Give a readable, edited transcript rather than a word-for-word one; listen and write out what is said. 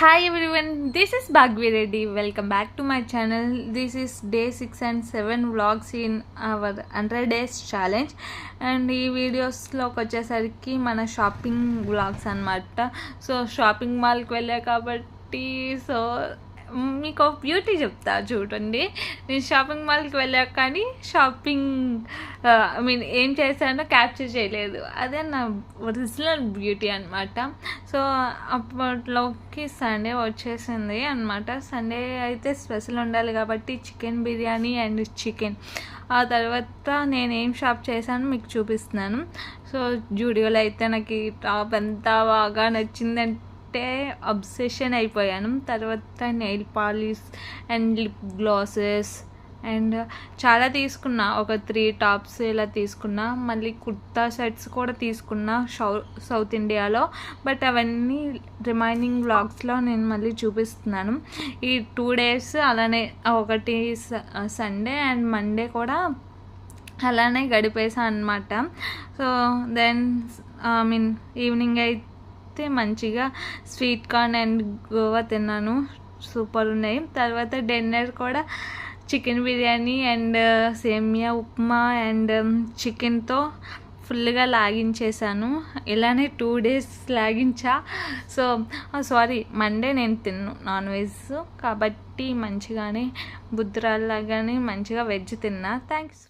Hi everyone, this is Bhagvi Reddy. Welcome back to my channel. This is day 6 and 7 vlogs in our 100 days challenge. And ఈ వీడియోస్లోకి వచ్చేసరికి మన shopping vlogs అనమాట. So shopping మాల్కి వెళ్ళా కాబట్టి మీకు beauty చెప్తా చూడండి. నేను షాపింగ్ మాల్కి వెళ్ళాక కానీ ఏం చేశానో క్యాప్చర్ చేయలేదు. అదే నా ఒరిజినల్ బ్యూటీ అనమాట. సో అప్పట్లోకి సండే వచ్చేసింది అనమాట. సండే అయితే స్పెషల్ ఉండాలి కాబట్టి చికెన్ బిర్యానీ అండ్ చికెన్. ఆ తర్వాత నేనేం షాప్ చేశాను మీకు చూపిస్తున్నాను. సో జూడియోలో అయితే నాకు ఈ టాప్ ఎంత బాగా నచ్చిందంటే అబ్సెషన్ అయిపోయాను. తర్వాత nail polish and lip glasses and చాలా తీసుకున్నా. ఒక 3 టాప్స్ ఇలా తీసుకున్నా. మళ్ళీ కుర్తా సెట్స్ కూడా తీసుకున్నా సౌత్ ఇండియాలో. బట్ అవన్నీ రిమైనింగ్ వ్లాగ్స్లో నేను మళ్ళీ చూపిస్తున్నాను. ఈ 2 days అలానే, ఒకటి సండే అండ్ మండే కూడా అలానే గడిపేసా అనమాట. సో దెన్ ఈవినింగ్ అయితే మంచిగా స్వీట్ కార్న్ అండ్ గోవా తిన్నాను. సూపర్ ఉన్నాయి. తర్వాత డిన్నర్ కూడా చికెన్ బిర్యానీ అండ్ సేమియా ఉప్మా అండ్ చికెన్తో ఫుల్గా లాగించేసాను. ఇలానే 2 days లాగించా. సో మండే నేను తిన్ను నాన్ వెజ్ కాబట్టి మంచిగానే బుద్ధురాల్లాగానే మంచిగా వెజ్ తిన్నా. థ్యాంక్స్.